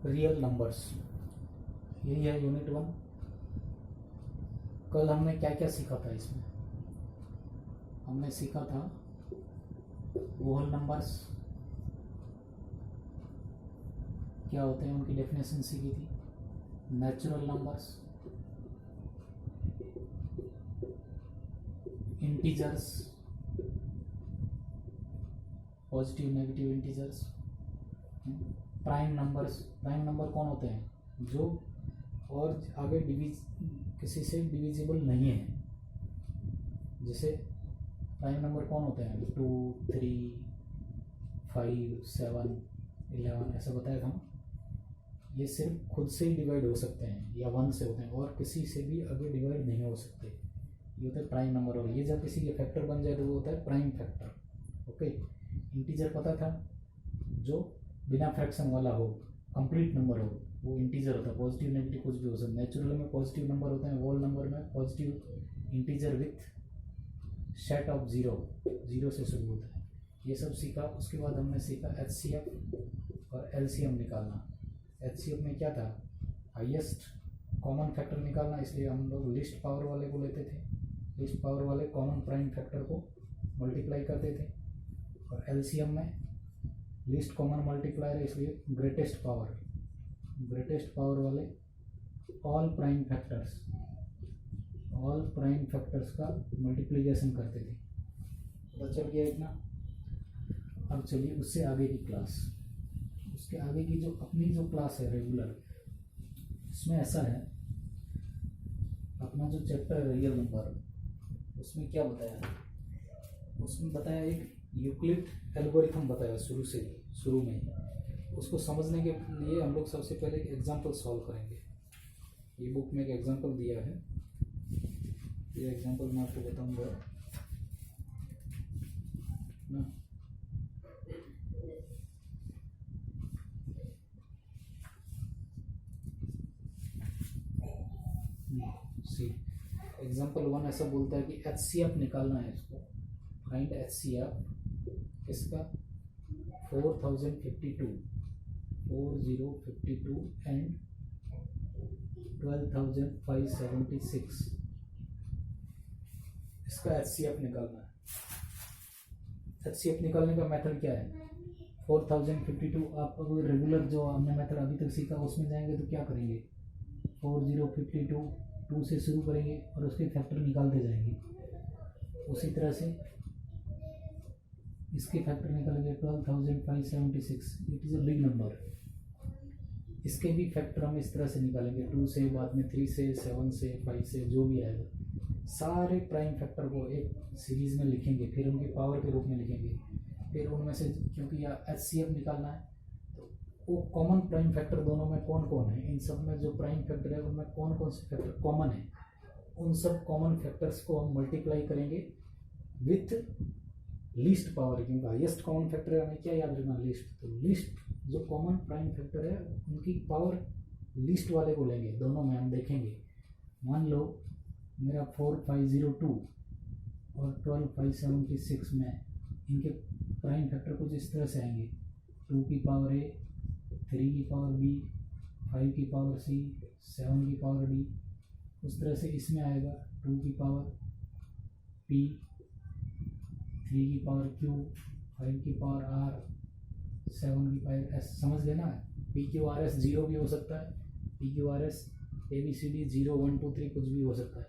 Real numbers, यही है unit 1। कल हमने क्या क्या सीखा था इसमें? हमने सीखा था होल नंबर्स क्या होते हैं, उनकी डेफिनेशन सीखी थी। Natural numbers, integers, positive negative integers, prime numbers. Prime number कौन होते हैं? जो और आगे किसी से डिविजिबल नहीं है। जैसे प्राइम नंबर कौन होते हैं? 2, 3, 5, 7, 11 ऐसा बताया था। ये सिर्फ खुद से ही डिवाइड हो सकते हैं या 1 से होते हैं और किसी से भी आगे डिवाइड नहीं हो सकते। ये होता है प्राइम नंबर। और ये जब किसी के फैक्टर बन जाए तो वो होता है प्राइम फैक्टर। ओके, इंटीजर पता था, जो बिना फ्रैक्शन वाला हो, कंप्लीट नंबर हो, वो इंटीजर होता है। पॉजिटिव नेगेटिव कुछ भी हो सकता है। नेचुरल में पॉजिटिव नंबर होते हैं, होल नंबर में positive integer with set of 0 से शुरू होता है। ये सब सीखा। उसके बाद हमने सीखा HCF और LCM निकालना। HCF में क्या था? हाईएस्ट कॉमन फैक्टर निकालना, इसलिए हम लोग लिस्ट पावर वाले को लेते थे। लिस्ट पावर वाले कॉमन प्राइम फैक्टर को मल्टीप्लाई करते थे। और LCM में लिस्ट कॉमन मल्टीप्लायर है, इसलिए ग्रेटेस्ट पावर वाले ऑल प्राइम फैक्टर्स का मल्टीप्लिकेशन करते थे। पता चल गया इतना? अब चलिए उससे आगे की क्लास, उसके आगे की जो अपनी जो क्लास है रेगुलर, उसमें ऐसा है, अपना जो चैप्टर है रियल नंबर, उसमें क्या बताया? उसमें बताया एक यूक्लिड एल्गोरिथम बताया शुरू में ही। उसको समझने के लिए हम लोग सबसे पहले एक एग्जाम्पल सॉल्व करेंगे। ये बुक में एक एग्जाम्पल दिया है, ये एग्जाम्पल मैं आपको बताऊंगा ना। सी एग्जाम्पल 1 ऐसा बोलता है कि HCF निकालना है इसको। फाइंड HCF इसका 4052 एंड 12576 इसका HCF निकालना है। HCF निकालने का मेथड क्या है? 4052 आप अगर रेगुलर जो हमने मेथड अभी तक सीखा उसमें जाएंगे तो क्या करेंगे? 4052 2 से शुरू करेंगे और उसके फैक्टर निकालते जाएंगे। उसी तरह से इसके फैक्टर निकालेंगे 12576। It is a big number. इसके भी फैक्टर हम इस तरह से निकालेंगे, 2 से, बाद में 3 से, 7 से, 5 से, जो भी आएगा। सारे प्राइम फैक्टर को एक सीरीज में लिखेंगे, फिर उनकी पावर के रूप में लिखेंगे। फिर उनमें से, क्योंकि यहाँ HCF निकालना है, तो वो कॉमन प्राइम फैक्टर दोनों में कौन कौन है, इन सब में जो प्राइम फैक्टर है उनमें कौन कौन से फैक्टर कॉमन है, उन सब कॉमन फैक्टर्स को हम मल्टीप्लाई करेंगे विथ लीस्ट पावर। क्योंकि हाईएस्ट कॉमन फैक्टर है, हमें क्या याद रखना? लिस्ट। तो लिस्ट जो कॉमन प्राइम फैक्टर है उनकी पावर लिस्ट वाले को लेंगे। दोनों में हम देखेंगे, मान लो मेरा 4502 और 12576 में इनके प्राइम फैक्टर कुछ इस तरह से आएंगे। 2 की पावर A, 3 की पावर B, 5 की पावर C, 7 की पावर D। उस तरह से इसमें आएगा 2 की पावर P, 3 की पावर Q, 5 की पावर R, 7 की पावर S। समझ लेना, PQRS 0 भी हो सकता है, PQRS ABCD 0 1 2 3 कुछ भी हो सकता है।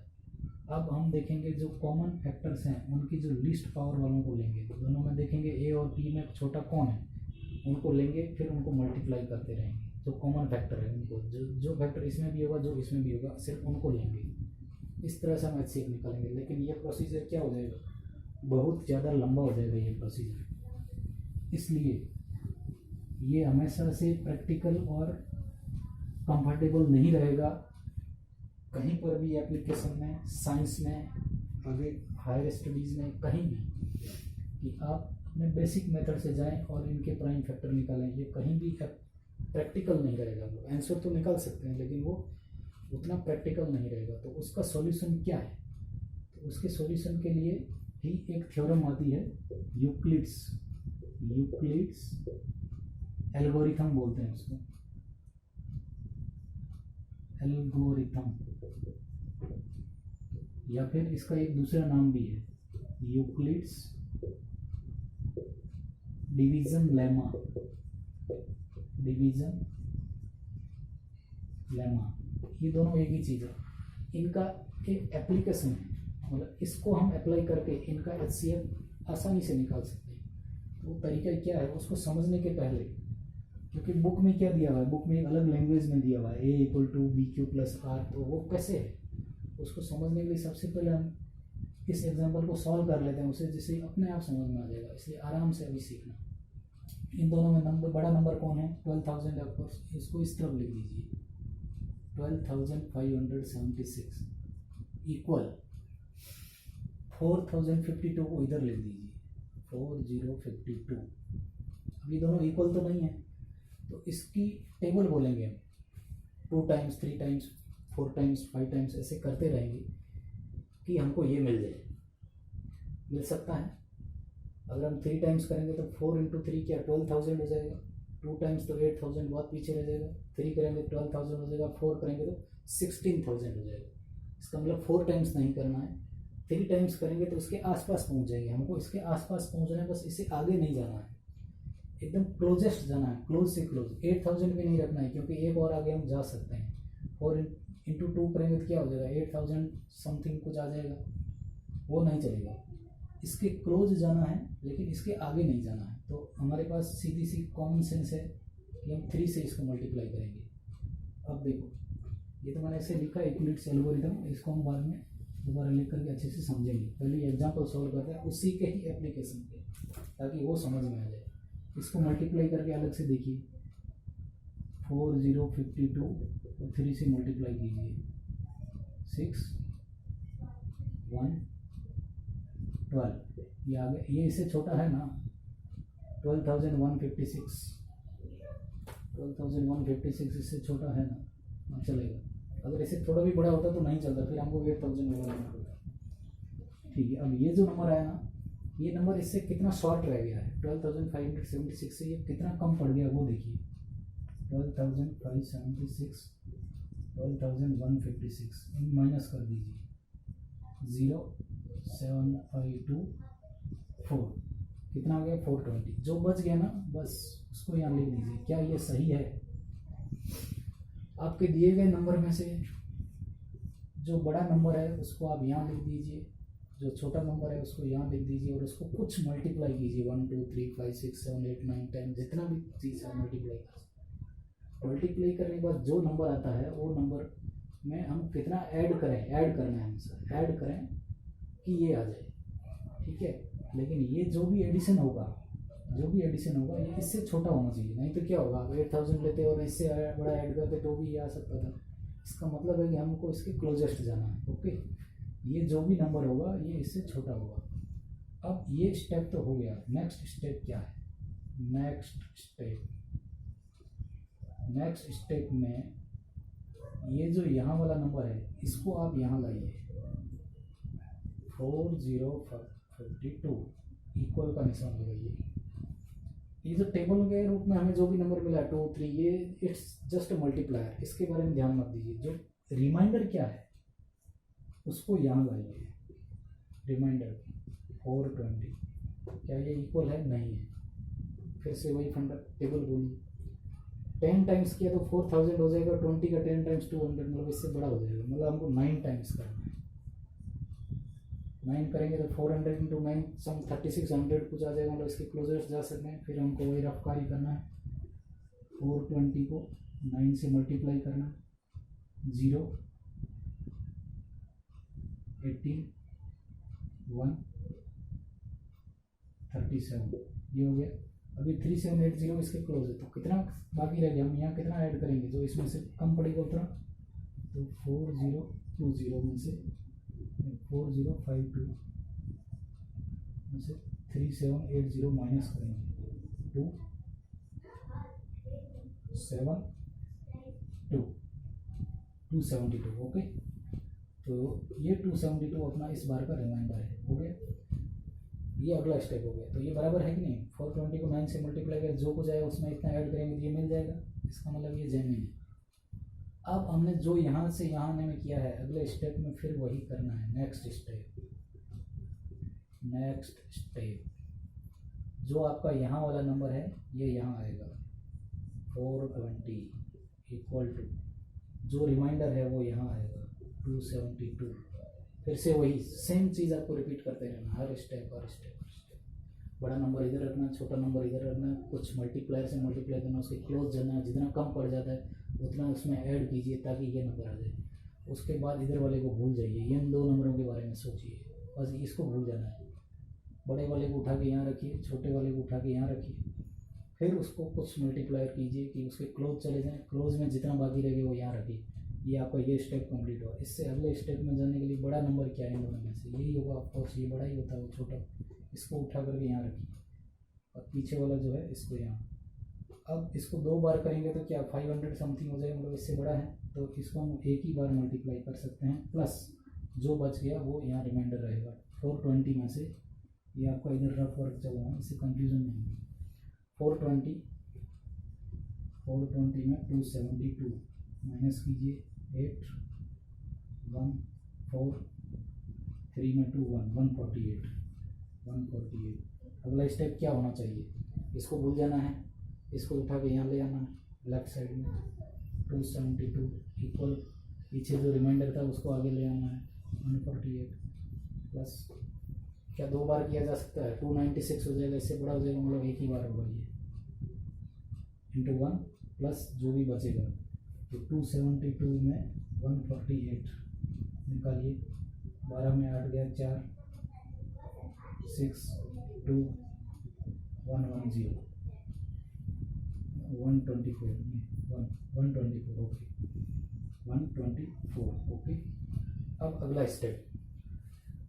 अब हम देखेंगे जो कॉमन फैक्टर्स हैं उनकी जो लिस्ट पावर वालों को लेंगे। दोनों में देखेंगे A और P में छोटा कौन है, उनको लेंगे, फिर उनको मल्टीप्लाई करते रहेंगे। जो कॉमन फैक्टर है उनको, जो फैक्टर इसमें भी होगा, जो इसमें भी होगा, सिर्फ उनको लेंगे। इस तरह से हम HCF निकालेंगे। लेकिन ये प्रोसीजर क्या हो जाएगा? बहुत ज़्यादा लंबा हो जाएगा ये प्रोसीजर। इसलिए ये हमेशा से प्रैक्टिकल और कंफर्टेबल नहीं रहेगा कहीं पर भी एप्लीकेशन में, साइंस में, आगे हायर स्टडीज़ में, कहीं भी, कि आप अपने बेसिक मेथड से जाएं और इनके प्राइम फैक्टर निकालें। ये कहीं भी प्रैक्टिकल नहीं रहेगा। आंसर तो निकाल सकते हैं लेकिन वो उतना प्रैक्टिकल नहीं रहेगा। तो उसका सॉल्यूशन क्या है? तो उसके सॉल्यूशन के लिए ही एक थ्योरम आती है, यूक्लिड्स एल्गोरिथम बोलते हैं उसको। एल्गोरिथम, या फिर इसका एक दूसरा नाम भी है Euclid's division lemma, division lemma, ये दोनों एक ही चीज़ है। इनका एक एप्लीकेशन है, मतलब इसको हम अप्लाई करके इनका HCF आसानी से निकाल सकते हैं। तो वो तरीका क्या है उसको समझने के पहले, क्योंकि बुक में क्या दिया हुआ है, बुक में एक अलग लैंग्वेज में दिया हुआ है A = BQ + R, तो वो कैसे है उसको समझने के लिए सबसे पहले हम इस एग्जाम्पल को सॉल्व कर लेते हैं उसे, जिससे अपने आप समझ में आ जाएगा। इसलिए आराम से अभी सीखना। इन दोनों में नंबर बड़ा नंबर कौन है 12,000 ऑफकोर्स, इसको इस तरफ लिख दीजिए 12,576 इक्वल 4,052 को इधर लिख दीजिए 4052। अब ये दोनों इक्वल तो नहीं है, तो इसकी टेबल बोलेंगे हम 2 टाइम्स 3 टाइम्स 4 टाइम्स 5 टाइम्स ऐसे करते रहेंगे कि हमको ये मिल जाए। मिल सकता है। अगर हम 3 टाइम्स करेंगे तो 4 × 3 क्या 12,000 हो जाएगा, 2 टाइम्स तो 8,000 बहुत पीछे रह जाएगा, 3 करेंगे 12,000 हो जाएगा, 4 करेंगे तो 16,000 हो जाएगा। इसका मतलब 4 टाइम्स नहीं करना है, 3 टाइम्स करेंगे तो उसके आसपास पहुंच जाएंगे। हमको इसके आसपास पहुंचना है, बस इससे आगे नहीं जाना है, एकदम क्लोजेस्ट जाना है, क्लोज से क्लोज। 8,000 भी नहीं रखना है क्योंकि एक और आगे हम जा सकते हैं। 4 × 2 करेंगे तो क्या हो जाएगा 8,000 समथिंग कुछ आ जाएगा, वो नहीं चलेगा। इसके क्लोज जाना है लेकिन इसके आगे नहीं जाना है। तो हमारे पास सीधी सी कॉमन सेंस है कि हम 3 से इसको मल्टीप्लाई करेंगे। अब देखो ये तो मैंने ऐसे लिखा है यूक्लिड्स एल्गोरिथम, इसको हम बाद में दोबारा लिख करके अच्छे से समझेंगे। पहले ये एग्जाम्पल सॉल्व करते हैं उसी के ही एप्लीकेशन पे, ताकि वो समझ में आ जाए। इसको मल्टीप्लाई करके अलग से देखिए 4052 और 3 से मल्टीप्लाई कीजिए 6 1 12, ये आगे ये इससे छोटा है ना 12,156, 12,156 इससे छोटा है ना, हाँ चलेगा। अगर इससे थोड़ा भी बड़ा होता तो नहीं चलता, फिर हमको 8,000 लगाना पड़ता। ठीक है, अब ये जो नंबर आया ना, ये नंबर इससे कितना शॉर्ट रह गया है 12,576 से, ये कितना कम पड़ गया वो देखिए 12,576 12,156 इन माइनस कर दीजिए 0.7524 कितना आ गया 420। जो बच गया ना बस उसको यहाँ लिख दीजिए। क्या ये सही है? आपके दिए गए नंबर में से जो बड़ा नंबर है उसको आप यहाँ लिख दीजिए, जो छोटा नंबर है उसको यहाँ लिख दीजिए और उसको कुछ मल्टीप्लाई कीजिए 1 2 3 5 6 7 8 9 10 जितना भी चीज़ है मल्टीप्लाई कर। मल्टीप्लाई करने के बाद जो नंबर आता है वो नंबर में हम कितना ऐड करें, ऐड करना है हमसे, ऐड करें कि ये आ जाए। ठीक है, लेकिन ये जो भी एडिशन होगा ये इससे छोटा होना चाहिए, नहीं तो क्या होगा आप 8,000 लेते और इससे बड़ा ऐड करते तो भी ये आ सकता था। इसका मतलब है कि हमको इसके क्लोजेस्ट जाना है। ओके, ये जो भी नंबर होगा ये इससे छोटा होगा। अब ये स्टेप तो हो गया, नेक्स्ट स्टेप क्या है? नेक्स्ट स्टेप में ये जो यहाँ वाला नंबर है इसको आप यहाँ लाइए 4052 इक्वल का निशान लगाइए। ये जो टेबल के रूप में हमें जो भी नंबर मिला 2 3 ये इट्स जस्ट मल्टीप्लायर, इसके बारे में ध्यान मत दीजिए। जो रिमाइंडर क्या है उसको यहाँ लाइए, रिमाइंडर 420 क्या ये इक्वल है? नहीं है। फिर से वही टेबल बोलिए 10 टाइम्स किया तो 4,000 हो जाएगा, 20 का 10 टाइम्स 200 मतलब इससे बड़ा हो जाएगा। मतलब हमको 9 टाइम्स करना है। 9 करेंगे तो 400 × 9 सम 3600 कुछ आ जाएगा, मतलब इसके क्लोजेस्ट जा सकते हैं। फिर हमको वही रफ्तारी करना है, 420 को 9 से मल्टीप्लाई करना, 0 18 1 37 ये हो गया। अभी 3780 इसके क्लोज है, तो कितना बाकी रह गया? हम यहाँ कितना ऐड करेंगे जो इसमें से कम पड़ेगा उतना, तो 4020 में से 4052 में से 3780 माइनस करेंगे 272। ओके, तो ये 272 अपना इस बार का रिमाइंडर है। ओके, ये अगला स्टेप हो गया। तो ये बराबर है कि नहीं? 420 को 9 से मल्टीप्लाई कर जो कुछ आएगा उसमें इतना ऐड करेंगे तो ये मिल जाएगा। इसका मतलब ये जेन्युइन है। अब हमने जो यहाँ से यहाँ आने में किया है, अगले स्टेप में फिर वही करना है। नेक्स्ट स्टेप जो आपका यहाँ वाला नंबर है ये यहाँ आएगा 420 इक्वल टू जो रिमाइंडर है वो यहाँ आएगा 272। फिर से वही सेम चीज़ आपको रिपीट करते रहना हर स्टेप। बड़ा नंबर इधर रखना, छोटा नंबर इधर रखना, कुछ मल्टीप्लायर से मल्टीप्लाई करना, उसके क्लोज जाना, जितना कम पड़ जाता है उतना उसमें ऐड कीजिए ताकि ये नंबर आ जाए। उसके बाद इधर वाले को भूल जाइए, ये इन 2 नंबरों के बारे में सोचिए, बस इसको भूल जाना है। बड़े वाले को उठा के यहाँ रखिए, छोटे वाले को उठा के यहाँ रखिए, फिर उसको कुछ मल्टीप्लायर कीजिए कि उसके क्लोज चले जाएँ, क्लोज में जितना बाकी रहेगा वो यहाँ रखिए। ये आपका ये स्टेप कंप्लीट हुआ। इससे अगले स्टेप में जाने के लिए बड़ा नंबर क्या है इन दोनों में से, यही होगा ऑफकोर्स, ये बड़ा ही होता है, वो छोटा। इसको उठा करके यहाँ रखिए और पीछे वाला जो है इसको यहाँ। अब इसको 2 बार करेंगे तो क्या 500 समथिंग हो जाएगा, मतलब इससे बड़ा है, तो इसको हम एक ही बार मल्टीप्लाई कर सकते हैं। प्लस जो बच गया वो यहाँ रिमाइंडर रहेगा 420 में से। ये आपका इधर रफ वर्क चल रहा है, इससे कंफ्यूजन नहीं है। 420 में 272 माइनस कीजिए 8 1 4 3 में 2 1 148। अगला स्टेप क्या होना चाहिए, इसको भूल जाना है, इसको उठा के यहाँ ले आना है लेफ्ट साइड में 272 इक्वल पीछे जो रिमाइंडर था उसको आगे ले आना है 148 प्लस क्या 2 बार किया जा सकता है, 296 हो जाएगा, इससे बड़ा हो जाएगा, मतलब एक ही बार होगा ये इंटू 1 प्लस जो भी बचेगा। तो 272 में 148 निकालिए, 12 में 8 गया 4 6 2 110 124 ओके 124 ओके। अब अगला स्टेप,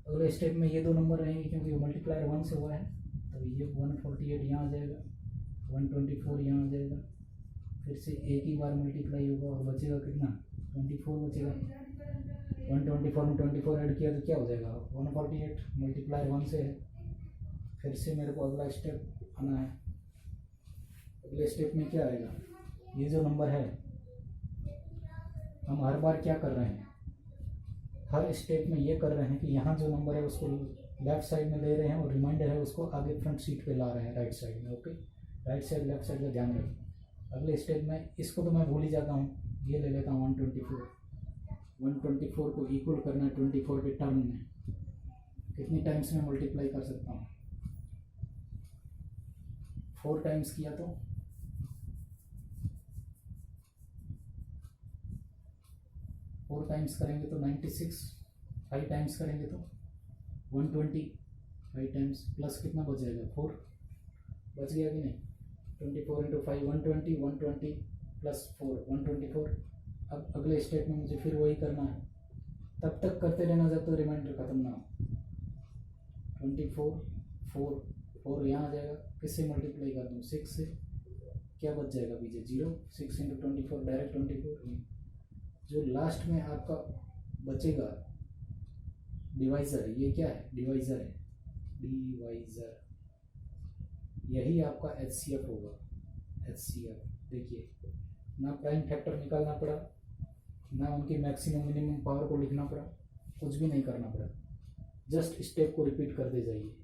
अगले स्टेप में ये 2 नंबर रहेंगे क्योंकि वो मल्टीप्लायर 1 से हुआ है, तो ये 148 यहाँ आ जाएगा, 124 यहाँ आ जाएगा, फिर से एक ही बार मल्टीप्लाई होगा और बचेगा कितना 24 बचेगा। 124 में 24 ऐड किया तो क्या हो जाएगा 148, मल्टीप्लायर 1 से है। फिर से मेरे को अगला स्टेप आना है, अगले स्टेप में क्या आएगा, ये जो नंबर है हम हर बार क्या कर रहे हैं, हर स्टेप में ये कर रहे हैं कि यहाँ जो नंबर है उसको लेफ्ट साइड में ले रहे हैं और रिमाइंडर है उसको आगे फ्रंट सीट पे ला रहे हैं राइट साइड में। Okay, right side left side का ध्यान रखें। अगले स्टेप में इसको तो मैं भूल ही जाता हूँ, ये ले लेता हूँ 124 को इक्वल करना है 24 के टर्म में, कितनी टाइम्स में मल्टीप्लाई कर सकता हूँ, 4 टाइम्स किया तो 4 टाइम्स करेंगे तो 96, 5 टाइम्स करेंगे तो 120, 5 टाइम्स प्लस कितना बच जाएगा 4 बच गया कि नहीं, 24 इंटू 5 120 120 प्लस 4 124। अब अगले स्टेप में मुझे फिर वही करना है, तब तक करते रहना जब तक रिमाइंडर खत्म ना हो। 24 4 यहाँ आ जाएगा, किससे मल्टीप्लाई कर दूँ 6 से, क्या बच जाएगा पीछे 0, 6 इंटू 24 डायरेक्ट 24। जो लास्ट में आपका बचेगा डिवाइज़र, ये क्या है डिवाइज़र है, डिवाइज़र यही आपका HCF होगा। HCF देखिए, ना प्राइम फैक्टर निकालना पड़ा, ना उनकी मैक्सिमम मिनिमम पावर को लिखना पड़ा, कुछ भी नहीं करना पड़ा, जस्ट स्टेप को रिपीट करते जाइए।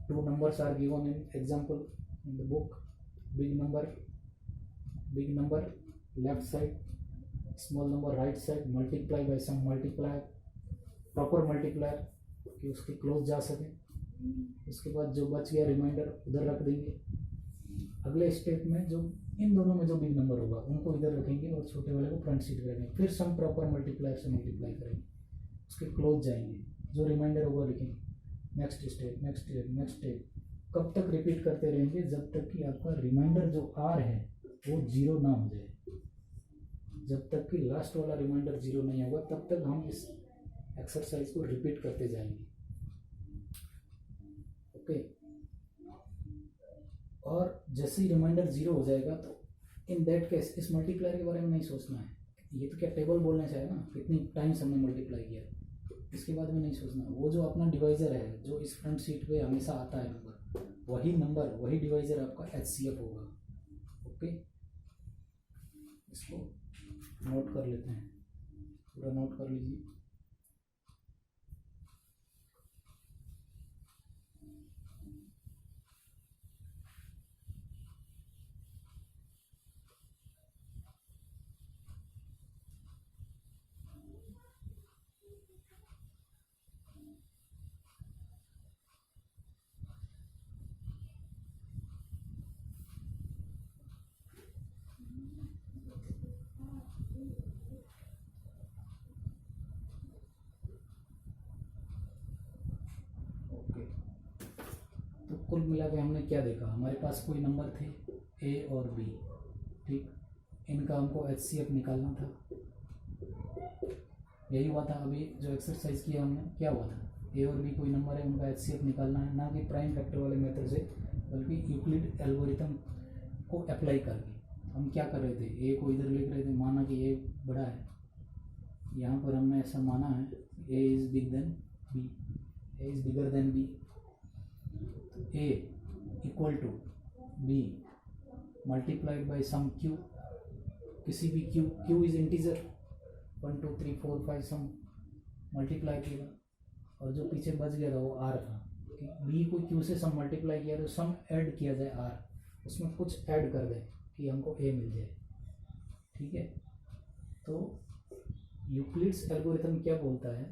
2 numbers are given in example in the book, big number left side, small number right side, multiply by some multiplier, proper multiplier कि उसके क्लोज जा सके। उसके बाद जो बच गया रिमाइंडर उधर रख देंगे। अगले स्टेप में जो इन दोनों में जो बिग नंबर होगा उनको इधर रखेंगे और छोटे वाले को फ्रंट सीट पे रखेंगे, फिर सम प्रॉपर मल्टीप्लायर से मल्टीप्लाई करेंगे, उसके क्लोज जाएंगे, जो रिमाइंडर होगा लिखेंगे। नेक्स्ट स्टेप कब तक रिपीट करते रहेंगे, जब तक कि आपका रिमाइंडर जो R है वो 0 ना हो जाए। जब तक कि लास्ट वाला रिमाइंडर 0 नहीं होगा तब तक हम इस एक्सरसाइज को रिपीट करते जाएंगे। ओके, और जैसे ही रिमाइंडर 0 हो जाएगा तो इन दैट केस इस मल्टीप्लायर के बारे में नहीं सोचना है, ये तो क्या टेबल बोलना चाहिए ना, कितनी टाइम्स हमने मल्टीप्लाई किया, इसके बाद में नहीं सोचना। वो जो अपना डिवाइज़र है जो इस फ्रंट सीट पे हमेशा आता है नंबर, वही डिवाइज़र आपका HCF होगा। ओके, इसको नोट कर लेते हैं, पूरा नोट कर लीजिए। ओके, तो कुल मिला के हमने क्या देखा, हमारे पास कोई नंबर थे ए और बी, ठीक, इनका हमको HCF निकालना था, यही हुआ था। अभी जो एक्सरसाइज किया हमने, क्या हुआ था, ए और बी कोई नंबर है, उनका HCF निकालना है, ना कि प्राइम फैक्टर वाले मेथड से, बल्कि यूक्लिड एल्गोरिथम को अप्लाई करके। हम क्या कर रहे थे, ए को इधर लिख रहे थे, माना कि ए बड़ा है, यहाँ पर हमने ऐसा माना है A is big than B, A is bigger than B, A equal to B multiplied by some Q, किसी भी Q, Q is integer, 1 2 3 4 5 some multiply किया, और जो पीछे बच गया था वो आर था, बी को क्यू से सम मल्टीप्लाई किया तो सम ऐड किया जाए आर, उसमें कुछ ऐड कर दे कि हमको ए मिल जाए, ठीक है। तो यूक्लिड्स एल्गोरिथम क्या बोलता है,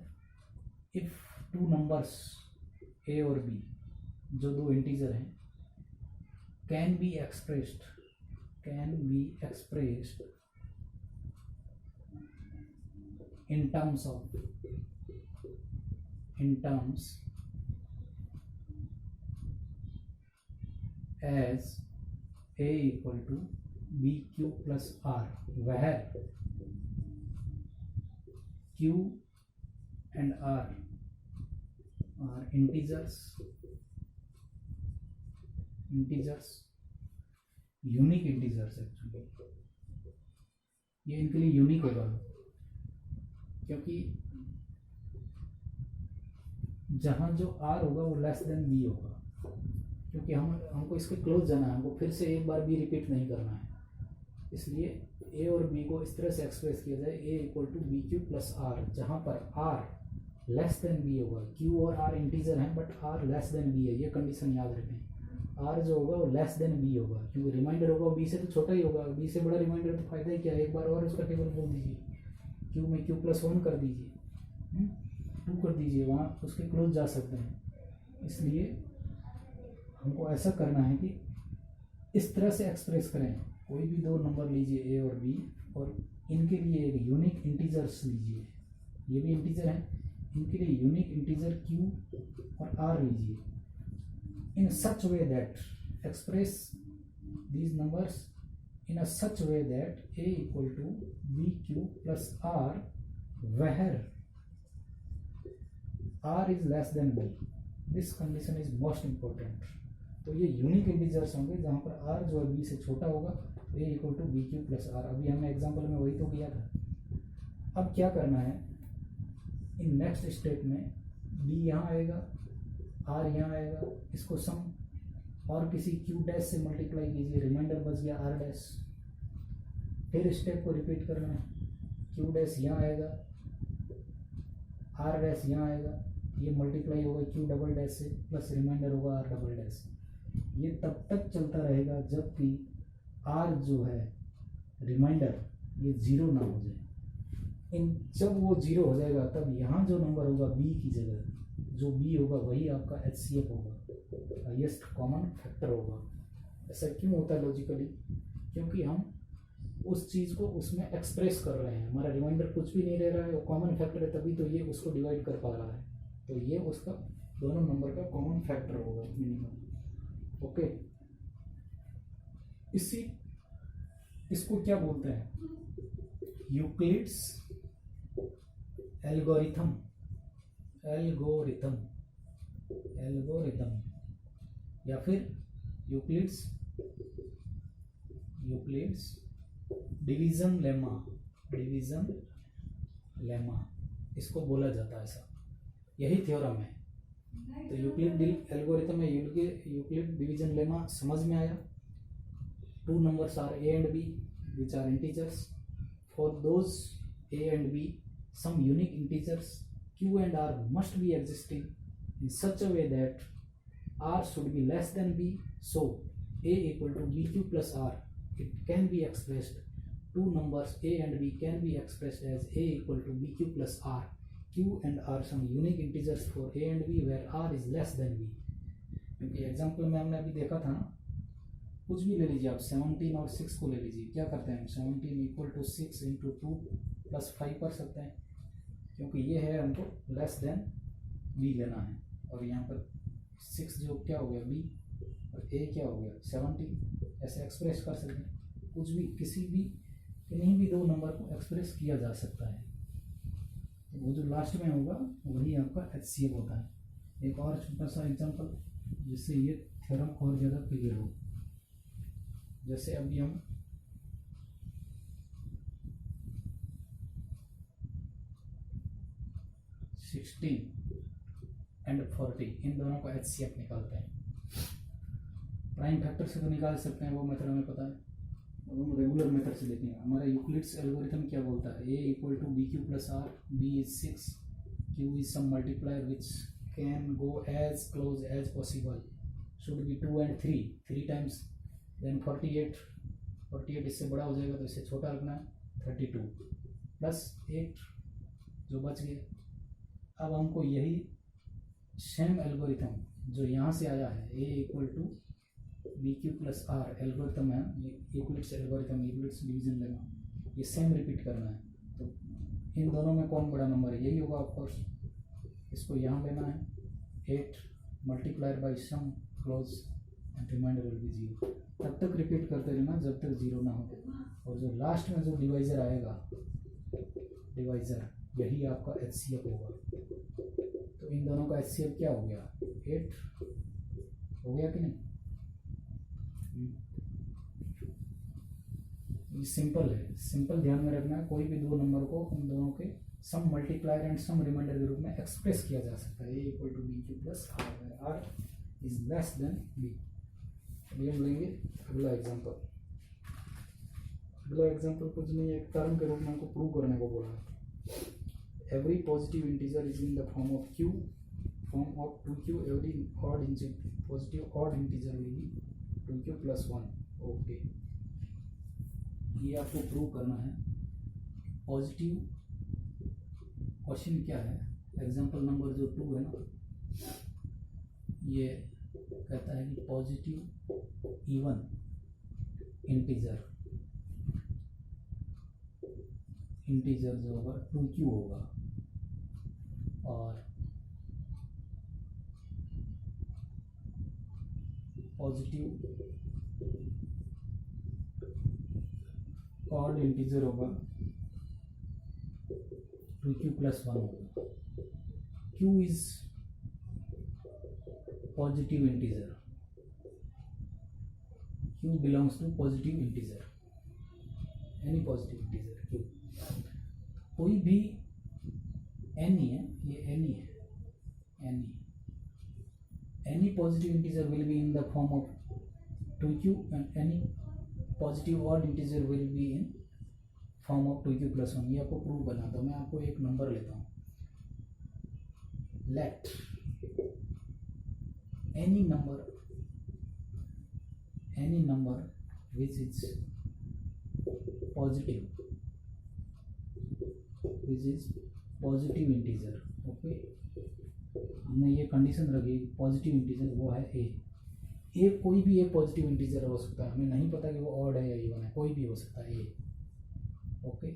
इफ टू नंबर्स ए और बी, जो दो इंटीजर हैं, can be expressed in terms as a equal to bq plus r, where q and r are integers, unique integers actually, ये इनके लिए यूनिक होगा, क्योंकि जहाँ जो r होगा वो लेस देन b होगा, क्योंकि हमको इसके क्लोज जाना है, हमको फिर से एक बार b रिपीट नहीं करना है, इसलिए a और b को इस तरह से एक्सप्रेस किया जाए, a equal to B Q plus R, जहाँ पर r लेस देन b होगा, q और r इंटीजर हैं but r less than b है, ये कंडीशन याद रखें, r जो होगा वो लेस देन b होगा, क्योंकि रिमाइंडर होगा b से तो छोटा ही होगा, b से बड़ा रिमाइंडर तो फायदा ही क्या है, एक बार और उसका टेबल बोल दीजिए, q में q प्लस 1 कर दीजिए, 2 कर दीजिए, वहाँ उसके क्लोज जा सकते हैं, इसलिए हमको ऐसा करना है कि इस तरह से एक्सप्रेस करें, कोई भी दो नंबर लीजिए a और b, और इनके लिए एक यूनिक इंटीजर्स लीजिए, ये भी इंटीजर हैं, इनके लिए यूनिक इंटीजर q और r लीजिए, in such way that express these numbers in a such way that a equal to bq plus r, where r is less than b, this condition is most important। तो ये unique integers होंगे जहाँ पर r जो है b से छोटा होगा, a equal to B Q plus R, अभी हमने एग्जाम्पल में वही तो किया था। अब क्या करना है, इन नेक्स्ट स्टेप में b यहाँ आएगा, r यहाँ आएगा, इसको सम और किसी q डैश से मल्टीप्लाई कीजिए, रिमाइंडर बच गया r डैश, फिर स्टेप को रिपीट करना है, q डैश यहाँ आएगा, r डैश यहाँ आएगा, ये मल्टीप्लाई होगा q डबल डैश से, प्लस रिमाइंडर होगा r डबल डैश, ये तब तक चलता रहेगा जब कि r जो है रिमाइंडर ये 0 ना हो जाए, जब वो 0 हो जाएगा तब यहाँ जो नंबर होगा b की जगह, जो b होगा वही आपका HCF होगा, हाईएस्ट कॉमन फैक्टर होगा। ऐसा क्यों होता है लॉजिकली, क्योंकि हम उस चीज़ को उसमें एक्सप्रेस कर रहे हैं, हमारा रिमाइंडर कुछ भी नहीं रह रहा है, वो कॉमन फैक्टर है, तभी तो ये उसको डिवाइड कर पा रहा है, तो ये उसका दोनों नंबर का कॉमन फैक्टर होगा मिनिमम। ओके, इसको क्या बोलते हैं, यूक्लिड्स एल्गोरिथम या फिर यूक्लिड्स डिवीजन लेमा इसको बोला जाता है, ऐसा यही थ्योरम है। तो यूक्लिड एल्गोरिथम में यूक्लिड डिवीजन लेमा समझ में आया। 2 numbers are a and b which are integers, for those a and b some unique integers q and r must be existing in such a way that r should be less than b, so a equal to bq plus r. It can be expressed, two numbers a and b can be expressed as a equal to bq plus r. q and r some unique integers for a and b where r is less than b. क्योंकि example में हमने अभी देखा था ना, कुछ भी ले लीजिए आप, 17 और 6 को ले लीजिए, क्या करते हैं 17 इक्वल टू 6 इंटू 2 प्लस 5 कर सकते हैं, क्योंकि ये है हमको लेस देन b लेना है, और यहाँ पर 6 जो क्या हो गया b और a क्या हो गया 17, ऐसे एक्सप्रेस कर सकते हैं। कुछ भी किसी भी किन्हीं भी दो नंबर को एक्सप्रेस किया जा सकता है, तो वो जो लास्ट में होगा वही आपका HCF होता है। एक और छोटा सा एग्जांपल जिससे ये थ्योरम और ज़्यादा क्लियर हो, जैसे अभी हम एंड 40 इन दोनों का HCF निकालते हैं। प्राइम फैक्टर से तो निकाल सकते हैं, वो मेथड हमें पता है, हम रेगुलर मेथड से देखेंगे। हमारा यूक्लिड्स एल्गोरिथम क्या बोलता है, a equal to B Q plus R, b is 6, q is some multiplier which can go as close as possible, should be 2 and 3 times, then 48 इससे बड़ा हो जाएगा तो इससे छोटा रखना है, 32 प्लस 8 जो बच गया। अब हमको यही सेम एल्गोरिथम जो यहाँ से आया है a equal to B Q plus R algorithm है, ये यूक्लिड्स एल्गोरिथम, यूक्लिड्स डिवीजन लेना, ये सेम रिपीट करना है। तो इन दोनों में कौन बड़ा नंबर है, यही होगा ऑफकोर्स। इसको यहाँ लेना है 8 multiplier by some close and remainder will be 0। तब तक रिपीट करते रहना जब तक 0 ना हो, और जो लास्ट में जो डिवाइजर आएगा, डिवाइजर यही आपका HCF होगा। तो इन दोनों का HCF क्या हो गया 8 हो गया कि नहीं। ये सिंपल है, सिंपल ध्यान में रखना है, कोई भी दो नंबर को उन दोनों के some multiplier and some remainder के रूप में एक्सप्रेस किया जा सकता है, a equal to B Q plus R, r is less than b। अभी हम लेंगे अगला एग्जांपल। अगला एग्जांपल कुछ नहीं, एक टर्म के रूप में हमको प्रूव करने को बोला है। Every positive integer is in the form of q, form of 2q, every positive odd integer will B 2q plus 1। Okay, ये आपको प्रूव करना है। पॉजिटिव क्वेश्चन क्या है, एग्जांपल नंबर जो 2 है ना, ये कहता है कि पॉजिटिव इवन इंटीजर जो होगा 2q होगा, और पॉजिटिव ऑड इंटीजर होगा 2q प्लस 1 होगा। q is positive integer, q belongs to positive integer, any positive integer q, कोई भी एनी है, ये एनी है, any positive integer will be in the form of 2q and any positive odd integer will be in form of 2q plus 1। ये आपको prove करना था। मैं आपको एक नंबर लेता हूँ, let any number which is positive integer. Okay, हमने ये कंडीशन रखी, पॉजिटिव इंटीजर वो है ए कोई भी एक पॉजिटिव इंटीजर हो सकता है, हमें नहीं पता कि वो ऑड है या इवन है, कोई भी हो सकता है ए। ओके,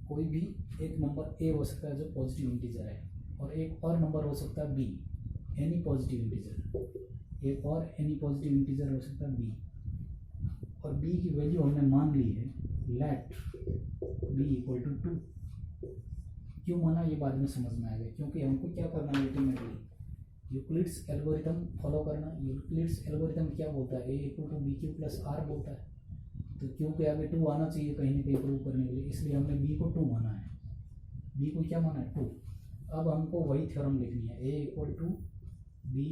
कोई भी एक नंबर ए हो सकता है जो पॉजिटिव इंटीजर है, और एक और नंबर हो सकता है बी, एनी पॉजिटिव इंटीजर, एक और एनी पॉजिटिव इंटीजर हो सकता है बी, और बी की वैल्यू हमने मान ली है लेट बी इक्वल टू 2। क्यों माना ये बाद में समझ में आएगा, क्योंकि हमको क्या करना है अल्टीमेटली यूक्लिड्स एल्गोरिथम फॉलो करना। यूक्लिड्स एल्गोरिथम क्या बोलता है, a equal to B Q plus R बोलता है, तो क्यू के आगे 2 आना चाहिए कहीं ना कहीं प्रूव करने के लिए, इसलिए हमने b को 2 माना है। b को क्या माना है 2। अब हमको वही थ्योरम लिखनी है, a equal to B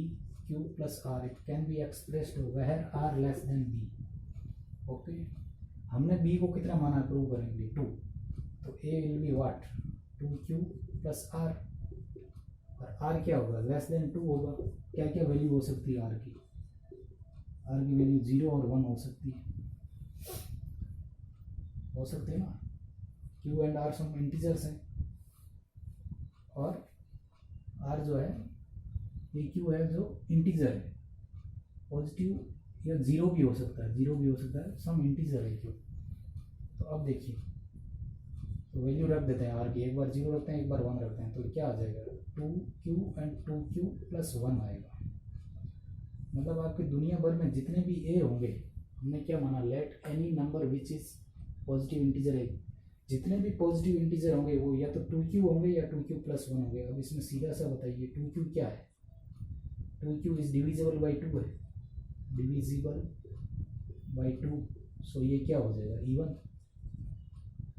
Q plus R, it can be expressed where R less than b। Okay, हमने बी को कितना माना प्रूव करेंगे 2, तो A will be what 2q plus R, और आर क्या होगा लेस देन 2 होगा। क्या क्या वैल्यू हो सकती है आर की वैल्यू 0 और 1 हो सकती है, हो सकते हैं ना। q एंड आर सब इंटीजर्स हैं, और आर जो है ये q है जो इंटीजर है, पॉजिटिव या जीरो भी हो सकता है, सम इंटीजर है q। तो अब देखिए, तो वैल्यू रख देते हैं आर की, एक बार 0 रखते हैं एक बार 1 रखते हैं, तो क्या आ जाएगा 2q एंड 2q प्लस 1 आएगा। मतलब आपकी दुनिया भर में जितने भी ए होंगे, हमने क्या माना let any number which is positive integer है, जितने भी पॉजिटिव इंटीजर होंगे वो या तो 2q होंगे या 2q प्लस 1 होंगे। अब इसमें सीधा सा बताइए 2q क्या है, 2q इज डिविजिबल बाई 2 है, डिविजिबल बाई 2, सो ये क्या हो जाएगा इवन।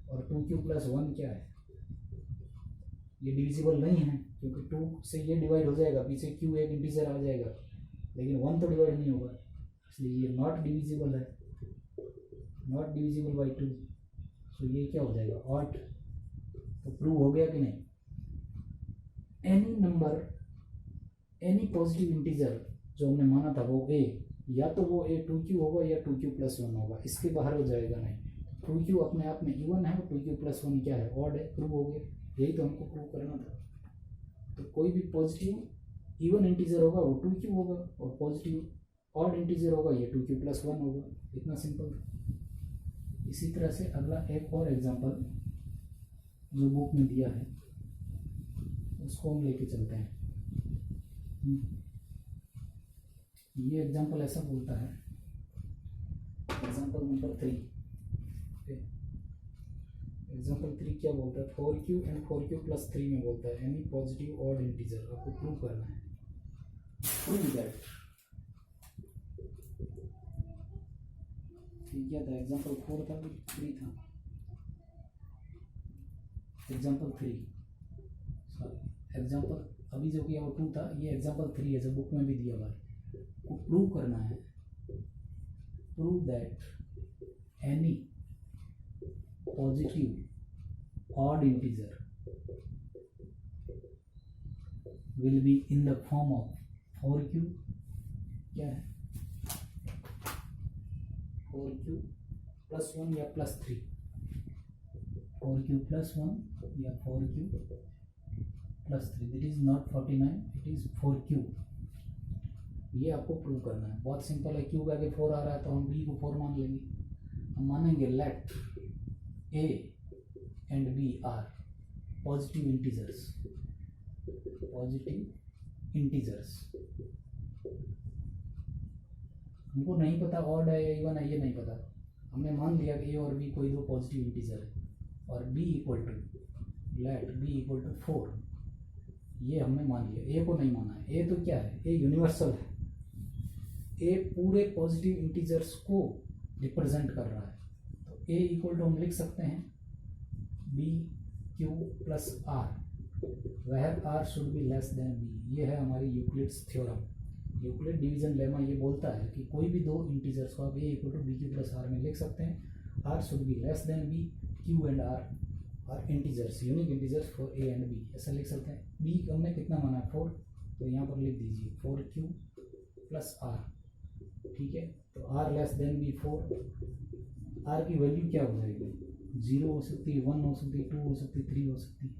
और 2q प्लस 1 क्या है, ये डिविजिबल नहीं है क्योंकि 2 से ये डिवाइड हो जाएगा, पीछे q एक इंटीजर आ जाएगा, लेकिन 1 तो डिवाइड नहीं होगा, इसलिए ये नॉट डिविजिबल है, नॉट डिविजिबल बाई 2, सो ये क्या हो जाएगा ऑड। तो प्रूव हो गया कि नहीं। Any number, any positive integer जो हमने माना था वो ए, या तो वो ए 2q होगा या 2q प्लस 1 होगा, इसके बाहर हो जाएगा नहीं। 2q अपने आप में इवन है और 2q प्लस 1 क्या है ऑड है, प्रूव हो गया। यही तो हमको प्रूव करना था। तो कोई भी पॉजिटिव इवन इंटीजर होगा वो 2q होगा, और पॉजिटिव ऑड इंटीजर होगा ये 2q प्लस 1 होगा, इतना सिंपल। इसी तरह से अगला एक और एग्जांपल जो बुक में दिया है उसको हम लेके चलते हैं। ये एग्जांपल ऐसा बोलता है, एग्जांपल नंबर 3, एग्जांपल 3 क्या बोलता है 4q एंड 4q प्लस 3 में बोलता है एनी पॉजिटिव ऑड इंटीजर, आपको प्रूव करना है, प्रूव दैट। क्या था एग्जांपल 4 था कि 3 था, एग्जांपल 3 सॉरी, एग्जांपल अभी जो किया वो 2 था, ये एग्जांपल 3 है जो बुक में भी दिया हुआ है। को प्रूव करना है, prove that any positive odd integer will be in the form of 4q, क्या है 4q प्लस 1 या प्लस 3, 4q प्लस 1 या 4q plus 3, that is not 49, it is 4q। ये आपको प्रूव करना है, बहुत सिंपल है। q का आगे 4 आ रहा है तो हम b को 4 मान लेंगे, हम मानेंगे let a and b are positive integers, positive integers. हमको नहीं पता ऑड है या इवन है, ये नहीं पता, हमने मान लिया कि a और b कोई दो पॉजिटिव इंटीजर है, और b equal to let b equal to 4, ये हमने मान लिया। a को नहीं माना है, a तो क्या है, a यूनिवर्सल है, a पूरे पॉजिटिव इंटीजर्स को रिप्रेजेंट कर रहा है। तो a इक्वल टू हम लिख सकते हैं b q plus R, where R should be less than b। ये है हमारी Euclid's theorem, Euclid division lemma ये बोलता है कि कोई भी दो इंटीजर्स को आप a equal to B Q plus R में लिख सकते हैं, R should be less than b, q and R are integers, unique integers for a and b, ऐसा लिख सकते हैं। b हमने कितना माना है 4, तो यहाँ पर लिख दीजिए 4q प्लस आर, ठीक है। तो r less than b 4, r की वैल्यू क्या हो जाएगी 0 हो सकती है, 1 हो सकती है, 2 हो सकती है, 3 हो सकती है।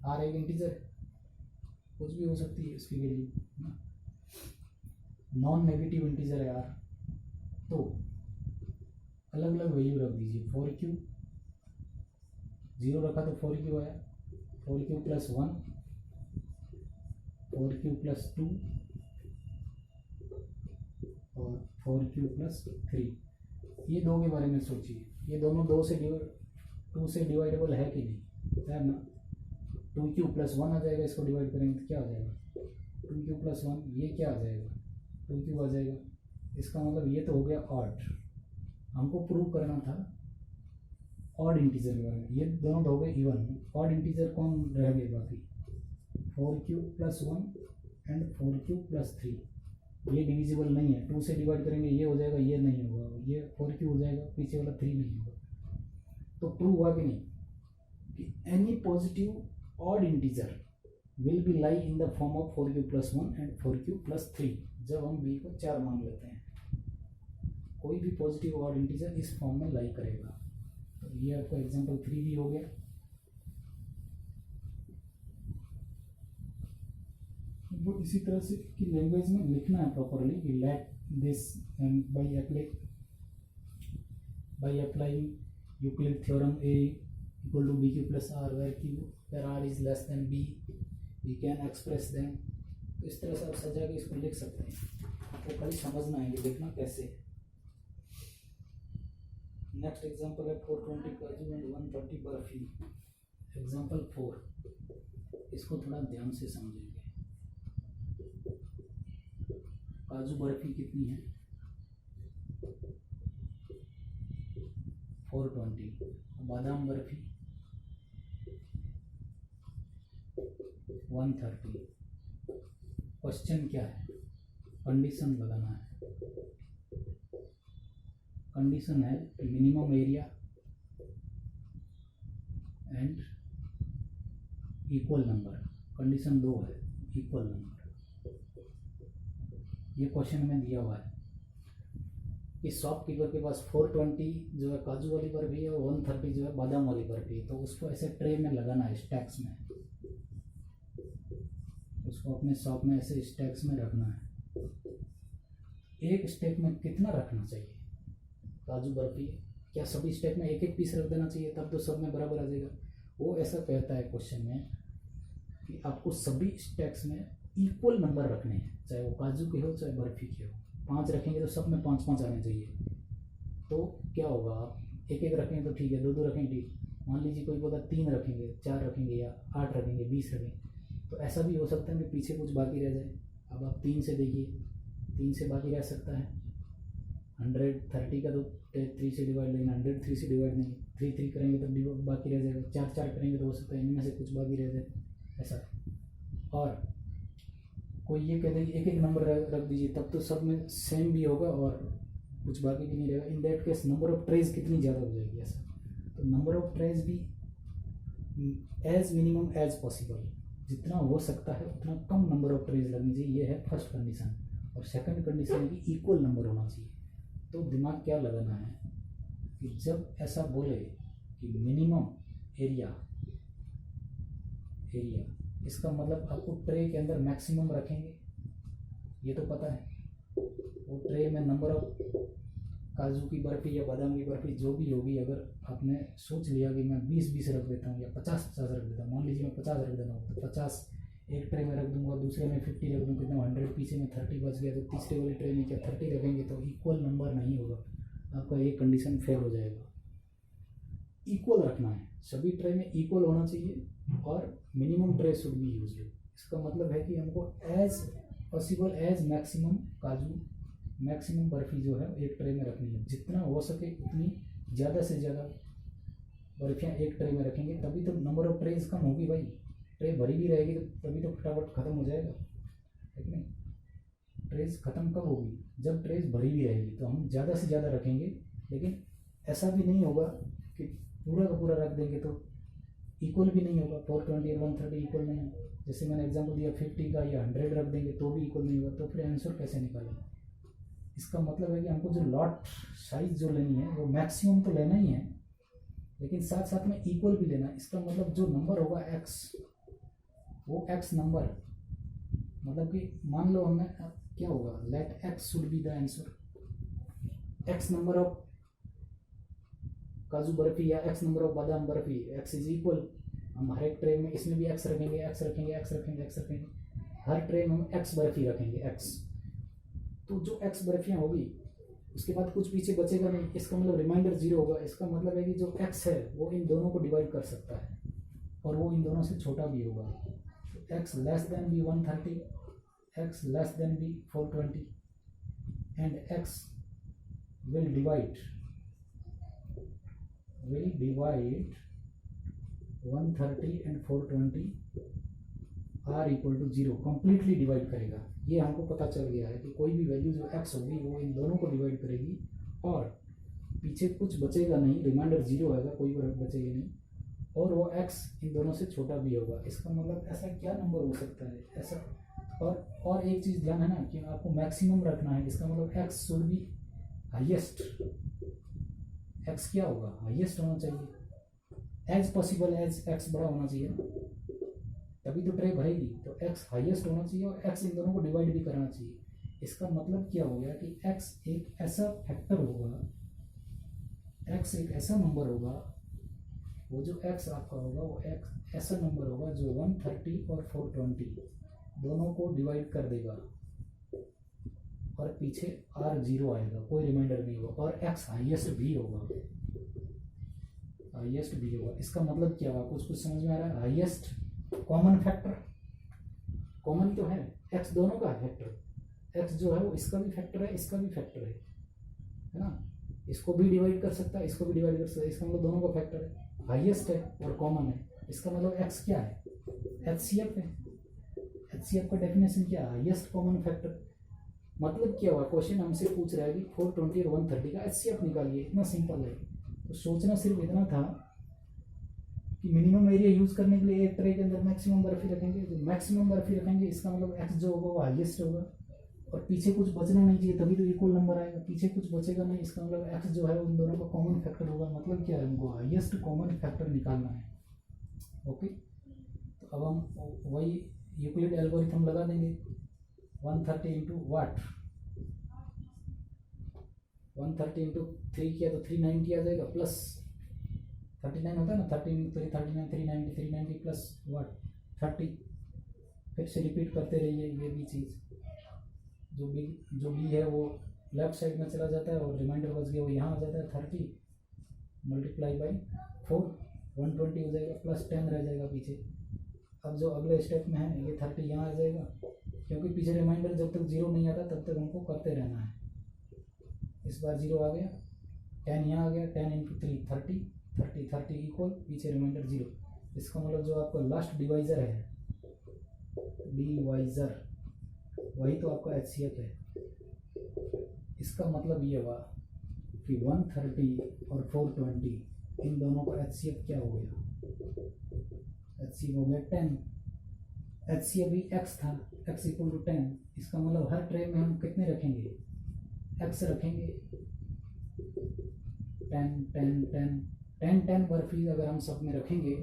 r एक इंटीजर कुछ भी हो सकती है इसकी वैल्यू, नॉन नेगेटिव इंटीजर है r, तो अलग अलग वैल्यू रख दीजिए। 4q 0 रखा तो 4q आया, 4q प्लस 1, 4q प्लस 2 और 4q प्लस 3। ये दो के बारे में सोचिए, ये दोनों 2 से डिवाइडेबल है कि नहीं, है ना। 2q प्लस 1 आ जाएगा, इसको डिवाइड करेंगे तो क्या आ जाएगा 2q प्लस 1, ये क्या आ जाएगा 2q आ जाएगा। इसका मतलब ये तो हो गया ऑड, हमको प्रूव करना था ऑड इंटीजर के बारे में, ये दोनों तो हो गए इवन। ऑड इंटीजर कौन रह गए बाकी 4q plus 1 and 4q plus 3, ये डिविजिबल नहीं है, 2 से डिवाइड करेंगे ये हो जाएगा, ये नहीं होगा, ये 4q हो जाएगा, पीछे वाला 3 नहीं होगा। तो प्रूव हुआ कि नहीं कि any positive odd integer will B lie in the form of 4q+1 and 4q+3 जब हम b को 4 मान लेते हैं। कोई भी पॉजिटिव ऑड इंटीजर इस फॉर्म में लाई करेगा। तो ये आपका एग्जांपल 3 भी हो गया। वो इसी तरह से कि लैंग्वेज में लिखना है प्रॉपरली कि let this and by applying Euclid theorem A equal to BQ+R where R is less than B we can express them. तो इस तरह से आप सजा के इसको लिख सकते हैं। आपको खाली समझना है कि लिखना कैसे है। नेक्स्ट एग्जांपल है 420 काजू एंड 130 बर्फी। एग्जांपल 4, इसको थोड़ा ध्यान से समझेंगे। काजू बर्फी कितनी है 420, बादाम बर्फी 130। क्वेश्चन क्या है, कंडीशन लगाना है। कंडीशन है minimum area and equal number. Condition 2 है इक्वल नंबर। ये क्वेश्चन में दिया हुआ है कि शॉपकीपर के पास 420 जो है काजू वाली बर्फी है और 130 जो है बादाम वाली बर्फी है। तो उसको ऐसे ट्रे में लगाना है, स्टैक्स में। उसको अपने शॉप में ऐसे स्टैक्स में रखना है। एक स्टैक में कितना रखना चाहिए काजू बर्फी? क्या सभी स्टैक में एक एक पीस रख देना चाहिए तब तो सब में बराबर आ जाएगा? वो ऐसा कहता है क्वेश्चन में कि आपको सभी स्टैक्स में इक्वल नंबर रखने हैं, चाहे वो काजू के हो चाहे बर्फी के हो। 5 रखेंगे तो सब में 5-5 आने चाहिए। तो क्या होगा, आप एक एक रखेंगे तो ठीक है, 2-2 रखेंगे ठीक। मान लीजिए कोई बोला 3 रखेंगे, 4 रखेंगे या 8 रखेंगे, 20 रखेंगे, तो ऐसा भी हो सकता है कि पीछे कुछ बाकी रह जाए। अब आप 3 से देखिए, 3 से बाकी रह सकता है। 130 का तो 3 से डिवाइड, लेकिन 103 से डिवाइड नहीं, 3 करेंगे तो बाकी रह जाएगा। 4 करेंगे तो हो सकता है इनमें से कुछ बाकी रह जाए ऐसा। और कोई ये कह दे एक एक नंबर रख दीजिए तब तो सब में सेम भी होगा और कुछ बाकी भी नहीं रहेगा। In that case number of trays कितनी ज़्यादा हो जाएगी ऐसा। तो नंबर ऑफ ट्रेज भी एज मिनिमम एज पॉसिबल, जितना हो सकता है उतना कम नंबर ऑफ ट्रेज लगनी चाहिए। ये है फर्स्ट कंडीशन। और सेकंड कंडीशन है कि इक्वल नंबर होना चाहिए। तो दिमाग क्या लगाना है कि जब ऐसा बोले कि मिनिमम एरिया, इसका मतलब आपको ट्रे के अंदर मैक्सिमम रखेंगे, ये तो पता है। वो ट्रे में नंबर ऑफ काजू की बर्फ़ी या बादाम की बर्फ़ी जो भी होगी, अगर आपने सोच लिया कि मैं 20-20 रख देता हूँ या 50-50 रख देता हूँ, मान लीजिए मैं 50 रख देता हूँ, तो 50 एक ट्रे में रख दूंगा, दूसरे में 50 रख दूँगा, कितना 100, पीछे में 30 बच गया। तो तीसरे वाली ट्रे में क्या 30 रखेंगे तो इक्वल नंबर नहीं होगा, आपका ये कंडीशन फेल हो जाएगा। इक्वल रखना है, सभी ट्रे में इक्वल होना चाहिए और minimum tray should be used. इसका मतलब है कि हमको एज पॉसिबल एज मैक्सिमम काजू, मैक्सिमम बर्फ़ी जो है एक ट्रे में रखनी है। जितना हो सके उतनी ज़्यादा से ज़्यादा बर्फ़ियाँ एक ट्रे में रखेंगे, तभी तो नंबर ऑफ ट्रेज कम होगी भाई। ट्रे भरी भी रहेगी तो तभी तो फटाफट ख़त्म हो जाएगा, है कि नहीं? ट्रेज ख़त्म कब होगी? जब ट्रेज भरी भी रहेगी। तो हम ज़्यादा से ज़्यादा रखेंगे, लेकिन ऐसा भी नहीं होगा कि पूरा का पूरा रख देंगे तो इक्वल भी नहीं होगा। 420 और 130 इक्वल नहीं होगा। जैसे मैंने एग्जांपल दिया 50 का या 100 रख देंगे तो भी इक्वल नहीं होगा। तो फिर आंसर कैसे निकालेंगे? इसका मतलब है कि हमको जो लॉट साइज जो लेनी है वो मैक्सिमम तो लेना ही है, लेकिन साथ साथ में इक्वल भी लेना है। इसका मतलब जो नंबर होगा x, वो x नंबर, मतलब कि मान लो हमने क्या होगा, let x should be the answer. x number of kaju barfi या x नंबर ऑफ बादाम बर्फी, x इज इक्वल। हम हर एक ट्रे में इसमें भी x रखेंगे, x रखेंगे, x रखेंगे, x रखेंगे, हर ट्रे में हम x बर्फी रखेंगे x। तो जो x बर्फियाँ होगी उसके बाद कुछ पीछे बचेगा नहीं, इसका मतलब रिमाइंडर 0 होगा। इसका मतलब है कि जो x है वो इन दोनों को डिवाइड कर सकता है और वो इन दोनों से छोटा भी होगा। तो x less than B 130, x less than B 420 and x will divide 130 and 420 R equal to 0 completely divide करेगा। ये हमको पता चल गया है कि कोई भी वैल्यू जो एक्स होगी वो इन दोनों को डिवाइड करेगी और पीछे कुछ बचेगा नहीं, रिमाइंडर 0 आएगा, कोई बचेगी नहीं, और वो एक्स इन दोनों से छोटा भी होगा। इसका मतलब ऐसा क्या नंबर हो सकता है ऐसा। और एक चीज़ ध्यान है ना कि आपको मैक्सिमम रखना है। इसका मतलब x should be highest. X क्या होगा, हाईएस्ट होना चाहिए, एज पॉसिबल एज एक्स बड़ा होना चाहिए ना, तभी तो ट्रे भरेगी। तो एक्स हाईएस्ट होना चाहिए और एक्स इन दोनों को डिवाइड भी करना चाहिए। इसका मतलब क्या हो गया कि एक्स एक ऐसा फैक्टर होगा, एक्स एक ऐसा नंबर होगा, वो जो एक्स आपका होगा वो एक्स ऐसा नंबर होगा जो 130 और 420 दोनों को डिवाइड कर देगा और पीछे आर 0 आएगा, कोई रिमाइंडर नहीं होगा, और एक्स हाईएस्ट भी होगा, हाईएस्ट भी होगा। इसका मतलब क्या हुआ, कुछ समझ में आ रहा है। हाईएस्ट कॉमन फैक्टर, कॉमन तो है, एक्स दोनों का फैक्टर, एक्स जो है वो इसका भी फैक्टर है, इसका भी फैक्टर है ना, इसको भी डिवाइड कर सकता है, इसको भी डिवाइड कर सकता है, इसका मतलब दोनों का फैक्टर है, हाईएस्ट है और कॉमन है। इसका मतलब एक्स क्या है, एचसीएफ है। एचसीएफ का डेफिनेशन क्या है, हाईएस्ट कॉमन फैक्टर। मतलब क्या हुआ, क्वेश्चन हमसे पूछ रहा है कि 420 और 130 का एचसीएफ निकालिए, इतना सिंपल है। तो सोचना सिर्फ इतना था कि मिनिमम एरिया यूज करने के लिए एक ट्रे के अंदर मैक्सिमम बर्फी रखेंगे, जो मैक्सिमम बर्फी रखेंगे इसका मतलब एक्स जो होगा वो हाईएस्ट होगा और पीछे कुछ बचना नहीं चाहिए, तभी तो इक्वल नंबर आएगा। पीछे कुछ बचेगा नहीं, इसका मतलब एक्स जो है उन दोनों का कॉमन फैक्टर होगा। मतलब क्या है, हमको हाईएस्ट कॉमन फैक्टर निकालना है। ओके, तो अब हम वही यूक्लिड एल्गोरिथम लगा देंगे। 130 इंटू वाट, 130 इंटू 3 किया तो 390 आ जाएगा, प्लस 39 होता है ना, 13 इंटू 3 39, 390, 390 प्लस वाट 30। फिर से रिपीट करते रहिए। ये भी चीज़ जो बी है वो लेफ्ट साइड में चला जाता है और रिमाइंडर बच गया वो यहाँ आ जाता है। 30 मल्टीप्लाई बाई 4 120 हो जाएगा, प्लस 10 रह जाएगा पीछे। अब जो अगले स्टेप में है ये 30 यहाँ आ जाएगा, क्योंकि पीछे रिमाइंडर जब तक 0 नहीं आता तब तक हमको करते रहना है। इस बार 0 आ गया, 10 यहाँ आ गया, 10 इंटू 3 30, 30 30 इक्वल पीछे रिमाइंडर 0। इसका मतलब जो आपका लास्ट डिवाइज़र है, डिवाइज़र वही तो आपका एचसीएफ है। इसका मतलब ये हुआ कि 130 और 420 इन दोनों का एचसीएफ क्या हो गया, एचसीएफ हो गया 10। एचसीएफ भी एक्स था, एक्स इक्वल टू 10। इसका मतलब हर ट्रे में हम कितने रखेंगे, एक्स रखेंगे। 10 10 10 10 10 बर्फी अगर हम सब में रखेंगे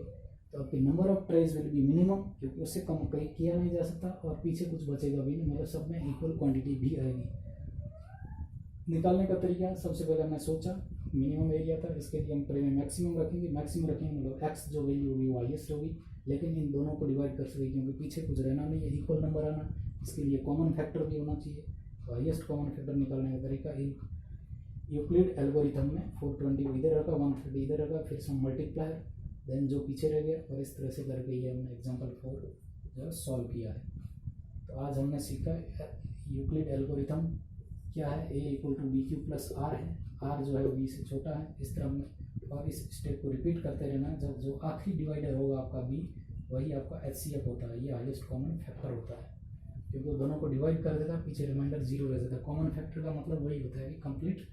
तो आपकी number of trays will be minimum, क्योंकि उससे कम कहीं किया नहीं जा सकता और पीछे कुछ बचेगा भी नहीं, मतलब सब में इक्वल क्वांटिटी भी आएगी। निकालने का तरीका, सबसे पहले मैं सोचा मिनिमम एरिया था, इसके लिए हम ट्रे में मैक्सिमम रखेंगे। मैक्सिमम रखेंगे मतलब एक्स जो वैल्यू होगी वो हाईएस्ट होगी, लेकिन इन दोनों को डिवाइड कर सकेगी क्योंकि पीछे कुछ रहना नहीं है, इक्वल नंबर आना। इसके लिए कॉमन फैक्टर भी होना चाहिए। तो हाईएस्ट कॉमन फैक्टर निकालने का तरीका यूक्लिड एल्गोरिथम में 420 इधर रखा, 130 इधर रखा, फिर सम मल्टीप्लायर, देन जो पीछे रह गया, और इस तरह से करके ये हमने एग्जाम्पल 4 जो है सॉल्व किया है। तो आज हमने सीखा यूक्लिड एल्गोरिथम क्या है, A equal to B Q plus R है, आर जो है बी से छोटा है, इस तरह में। और इस स्टेप को रिपीट करते रहना है। जब जो आखिरी डिवाइडर होगा आपका बी, वही आपका एचसीएफ होता है, ये हाईएस्ट कॉमन फैक्टर होता है, क्योंकि वो दोनों को डिवाइड कर देता है, पीछे रिमाइंडर 0 रह जाता है। कॉमन फैक्टर का मतलब वही होता है कि कंप्लीट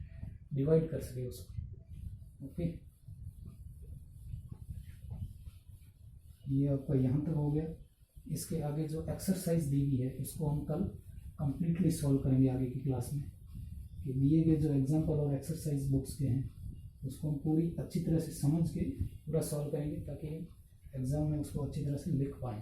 डिवाइड कर सके उसको। ओके, ये आपका यहाँ तक हो गया। इसके आगे जो एक्सरसाइज दी हुई है उसको हम कल कंप्लीटली सॉल्व करेंगे आगे की क्लास में, कि दिए गए जो एग्जाम्पल और एक्सरसाइज बुक्स के हैं उसको हम पूरी अच्छी तरह से समझ के पूरा सॉल्व करेंगे, ताकि एग्ज़ाम में उसको अच्छी तरह से लिख पाएँ।